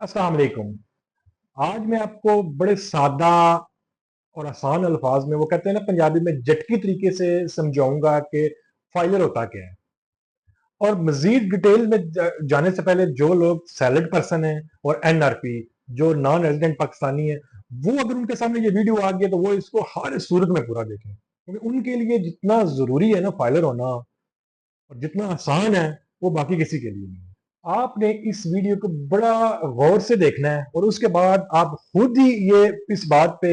अस्सलाम वालेकुम। आज मैं आपको बड़े सादा और आसान अल्फाज में, वो कहते हैं ना पंजाबी में, झटकी तरीके से समझाऊंगा कि फाइलर होता क्या है। और मजीद डिटेल में जाने से पहले, जो लोग सैलड पर्सन हैं और एनआरपी, जो नॉन रेजिडेंट पाकिस्तानी है, वो अगर उनके सामने ये वीडियो आ गया तो वो इसको हर सूरत में पूरा देखें, क्योंकि उनके लिए जितना जरूरी है ना फाइलर होना, और जितना आसान है, वो बाकी किसी के लिए नहीं है। आपने इस वीडियो को बड़ा गौर से देखना है और उसके बाद आप खुद ही ये इस बात पे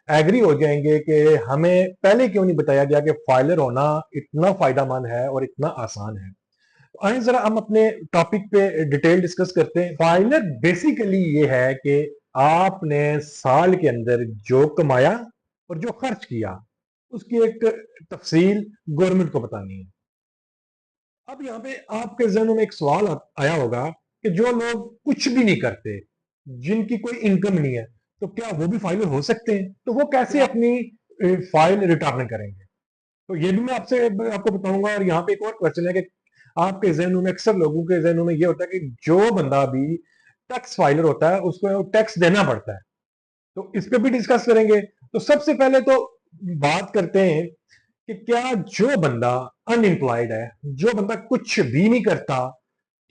एग्री हो जाएंगे कि हमें पहले क्यों नहीं बताया गया कि फाइलर होना इतना फायदेमंद है और इतना आसान है। तो आइए जरा हम अपने टॉपिक पे डिटेल डिस्कस करते हैं। फाइलर बेसिकली ये है कि आपने साल के अंदर जो कमाया और जो खर्च किया, उसकी एक तफसील गवर्नमेंट को बतानी है। अब यहाँ पे आपके जहन में एक सवाल आया होगा कि जो लोग कुछ भी नहीं करते, जिनकी कोई इनकम नहीं है, तो क्या वो भी फाइलर हो सकते हैं? तो वो कैसे अपनी फाइल रिटर्न करेंगे? तो ये भी मैं आपसे आपको बताऊंगा। और यहाँ पे एक और क्वेश्चन है कि आपके जहनों में, अक्सर लोगों के जहनों में ये होता है कि जो बंदा भी टैक्स फाइलर होता है उसको टैक्स देना पड़ता है। तो इस पे भी डिस्कस करेंगे। तो सबसे पहले तो बात करते हैं कि क्या जो बंदा अनएम्प्लॉयड है, जो बंदा कुछ भी नहीं करता,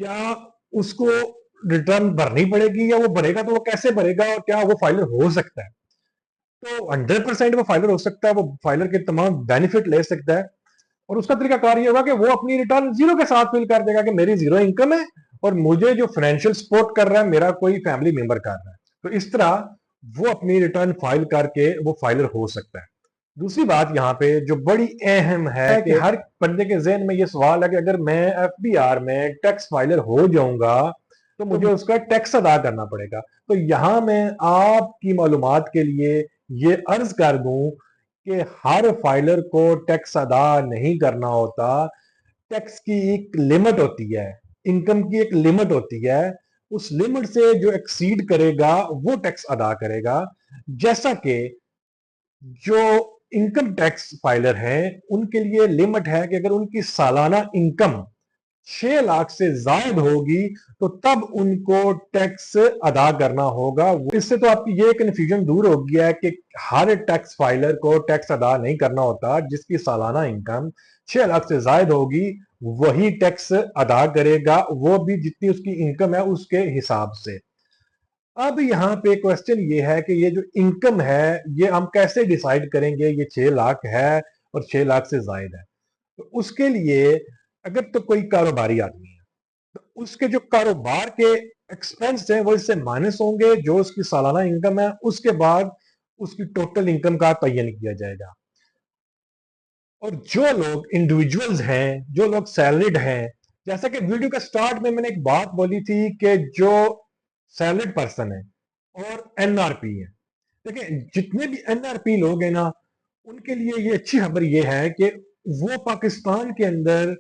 क्या उसको रिटर्न भरनी पड़ेगी, या वो भरेगा तो वो कैसे भरेगा, और क्या वो फाइलर हो सकता है? तो 100% वो फाइलर हो सकता है, वो फाइलर के तमाम बेनिफिट ले सकता है। और उसका तरीका कार ये होगा कि वो अपनी रिटर्न जीरो के साथ फिल कर देगा कि मेरी जीरो इनकम है और मुझे जो फाइनेंशियल सपोर्ट कर रहा है मेरा कोई फैमिली मेंबर कर रहा है। तो इस तरह वो अपनी रिटर्न फाइल करके वो फाइलर हो सकता है। दूसरी बात यहाँ पे जो बड़ी अहम है कि हर बंदे के जहन में ये सवाल है कि अगर मैं एफबीआर में टैक्स फाइलर हो जाऊंगा तो मुझे उसका टैक्स अदा करना पड़ेगा। तो यहां मैं आपकी मालूमात के लिए ये अर्ज कर दूं कि हर फाइलर को टैक्स अदा नहीं करना होता। टैक्स की एक लिमिट होती है, इनकम की एक लिमिट होती है। उस लिमिट से जो एक्सीड करेगा वो टैक्स अदा करेगा। जैसा कि जो इनकम टैक्स फाइलर हैं उनके लिए लिमिट है कि अगर उनकी सालाना इनकम 6 लाख से जायद होगी तो तब उनको टैक्स अदा करना होगा। इससे तो आपकी ये कंफ्यूजन दूर हो गया है कि हर टैक्स फाइलर को टैक्स अदा नहीं करना होता। जिसकी सालाना इनकम 6 लाख से जायद होगी वही टैक्स अदा करेगा, वो भी जितनी उसकी इनकम है उसके हिसाब से। अब यहाँ पे क्वेश्चन ये है कि ये जो इनकम है ये हम कैसे डिसाइड करेंगे ये 6 लाख है और 6 लाख से जायद है? तो उसके लिए अगर तो कोई कारोबारी आदमी है तो उसके जो कारोबार के एक्सपेंस हैं वो इससे माइनस होंगे, जो उसकी सालाना इनकम है उसके बाद उसकी टोटल इनकम का तयन किया जाएगा। और जो लोग इंडिविजुअल्स हैं, जो लोग सैलरीड हैं, जैसा कि वीडियो के स्टार्ट में मैंने एक बात बोली थी कि जो सैलरीड पर्सन है और एनआरपी है, देखिए जितने भी एनआरपी लोग हैं ना, उनके लिए ये अच्छी खबर ये है कि वो पाकिस्तान के अंदर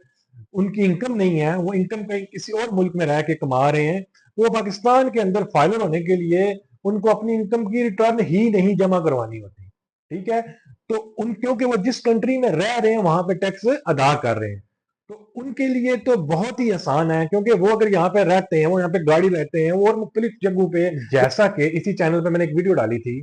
उनकी इनकम नहीं है, वो इनकम कहीं किसी और मुल्क में रह के कमा रहे हैं। तो वो पाकिस्तान के अंदर फाइलर होने के लिए उनको अपनी इनकम की रिटर्न ही नहीं जमा करवानी होती। ठीक है? तो उन, क्योंकि वो जिस कंट्री में रह रहे हैं वहां पे टैक्स अदा कर रहे हैं, तो उनके लिए तो बहुत ही आसान है, क्योंकि वो अगर यहाँ पे रहते हैं, वो यहाँ पे गाड़ी लेते हैं और मुख्तलिफ जगहों पे, जैसा कि इसी चैनल पे मैंने एक वीडियो डाली थी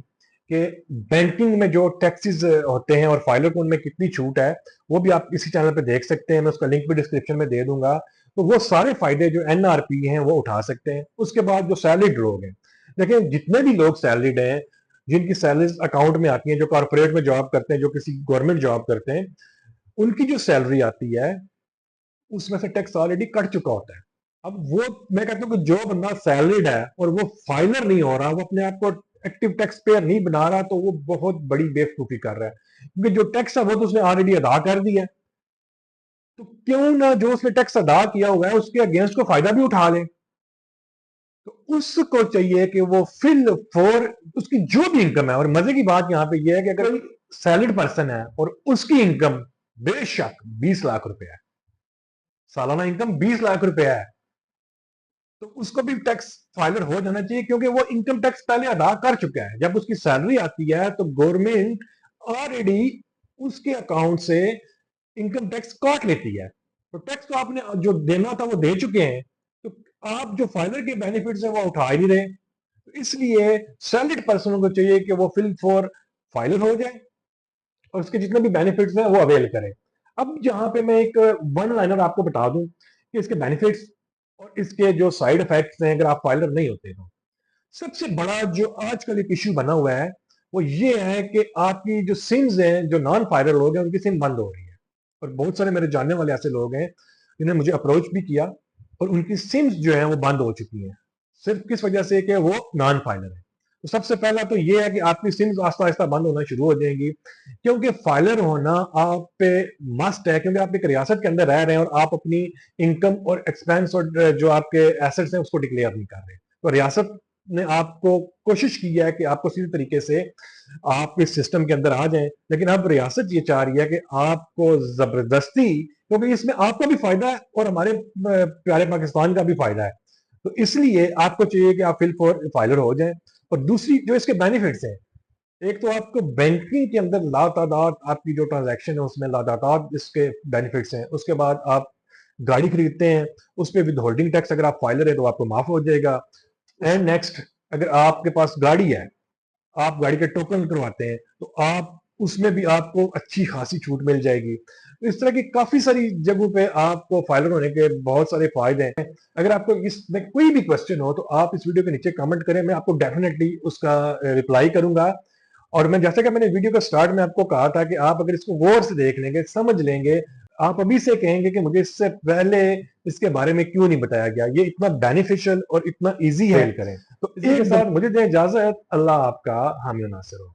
कि बैंकिंग में जो टैक्सेस होते हैं और फाइलर को उनमें कितनी छूट है, वो भी आप इसी चैनल पे देख सकते हैं। मैं उसका लिंक भी डिस्क्रिप्शन में दे दूंगा। तो वो सारे फायदे जो एनआरपी हैं वो उठा सकते हैं। उसके बाद जो सैलरीड लोग हैं, देखिए जितने भी लोग सैलरीड हैं, जिनकी सैलरीज अकाउंट में आती हैं, जो कॉर्पोरेट में जॉब करते हैं, जो किसी गवर्नमेंट जॉब करते हैं, उनकी जो सैलरी आती है उसमें से टैक्स ऑलरेडी कट चुका होता है। अब वो, मैं कहता हूँ कि जो बंदा सैलरीड है और वो फाइलर नहीं हो रहा, वो अपने आप को एक्टिव टैक्स पेयर नहीं बना रहा, तो वो बहुत बड़ी बेवकूफी कर रहा है, क्योंकि जो टैक्स है वो तो उसने ऑलरेडी अदा कर दिया है। तो क्यों ना जो उसने टैक्स अदा किया हुआ है उसके अगेंस्ट को फायदा भी उठा ले। तो उसको चाहिए कि वो फिल फॉर उसकी जो भी इनकम है। और मजे की बात यहां पे ये है कि अगर कोई सैलरीड पर्सन है और उसकी इनकम बेशक 20 लाख रुपए है, सालाना इनकम 20 लाख रुपए है, तो उसको भी टैक्स फाइलर हो जाना चाहिए, क्योंकि वो इनकम टैक्स पहले अदा कर चुका है। जब उसकी सैलरी आती है तो गवर्नमेंट ऑलरेडी उसके अकाउंट से इनकम टैक्स काट लेती है। तो टैक्स तो आपने जो देना था वो दे चुके हैं। तो आप जो फाइलर के बेनिफिट्स हैं वो उठा ही नहीं रहे। तो इसलिए सैलरीड पर्सन को चाहिए कि वो फिल फॉर फाइलर हो जाए और उसके जितने भी बेनिफिट्स हैं वो अवेल करें। अब जहां पे मैं एक वन लाइनर आपको बता दूं कि इसके बेनिफिट्स और इसके जो साइड इफेक्ट्स हैं अगर आप फाइलर नहीं होते तो। सबसे बड़ा जो आजकल एक इश्यू बना हुआ है वो ये है कि आपकी जो सिम्स हैं, जो नॉन फाइलर लोग हैं, उनकी सिम बंद हो रही है। और बहुत सारे मेरे जानने वाले ऐसे लोग हैं जिन्होंने मुझे अप्रोच भी किया और उनकी सिम्स जो है वो बंद हो चुकी हैं, सिर्फ किस वजह से कि वो नॉन फाइलर है। तो सबसे पहला तो ये है कि आपकी सिम्स आस्ता आस्ता बंद होना शुरू हो जाएंगी, क्योंकि फाइलर होना आप पे मस्ट है, क्योंकि आप एक रियासत के अंदर रह रहे हैं और आप अपनी इनकम और एक्सपेंस और जो आपके एसेट्स हैं उसको डिक्लेयर नहीं कर रहे। तो रियासत ने आपको कोशिश की है कि आपको सीधे तरीके से आप इस सिस्टम के अंदर आ जाएं, लेकिन अब रियासत ये चाह रही है कि आपको जबरदस्ती, क्योंकि इसमें आपका भी फायदा है और हमारे प्यारे पाकिस्तान का भी फायदा है, तो इसलिए आपको चाहिए कि आप फिल फॉर फाइलर हो जाएं। और दूसरी जो इसके बेनिफिट्स हैं, एक तो आपको बैंकिंग के अंदर लातादाद आपकी जो ट्रांजैक्शन है उसमें लातादाद इसके बेनिफिट्स हैं। उसके बाद आप गाड़ी खरीदते हैं, उस पर विद होल्डिंग टैक्स अगर आप फाइलर है तो आपको माफ हो जाएगा। एंड नेक्स्ट, अगर आपके पास गाड़ी है, आप गाड़ी के टोकन करवाते हैं, तो आप उसमें भी आपको अच्छी खासी छूट मिल जाएगी। तो इस तरह की काफी सारी जगहों पे आपको फाइलर होने के बहुत सारे फायदे हैं। अगर आपको इसमें कोई भी क्वेश्चन हो तो आप इस वीडियो के नीचे कमेंट करें, मैं आपको डेफिनेटली उसका रिप्लाई करूंगा। और मैं जैसे कि मैंने वीडियो का स्टार्ट में आपको कहा था कि आप अगर इसको गौर से देख लेंगे, समझ लेंगे, आप अभी से कहेंगे कि मुझे इससे पहले इसके बारे में क्यों नहीं बताया गया, ये इतना बेनिफिशियल और इतना इजी है करें। तो इसी के साथ मुझे दें इजाजत। अल्लाह आपका हामी नासिर हो।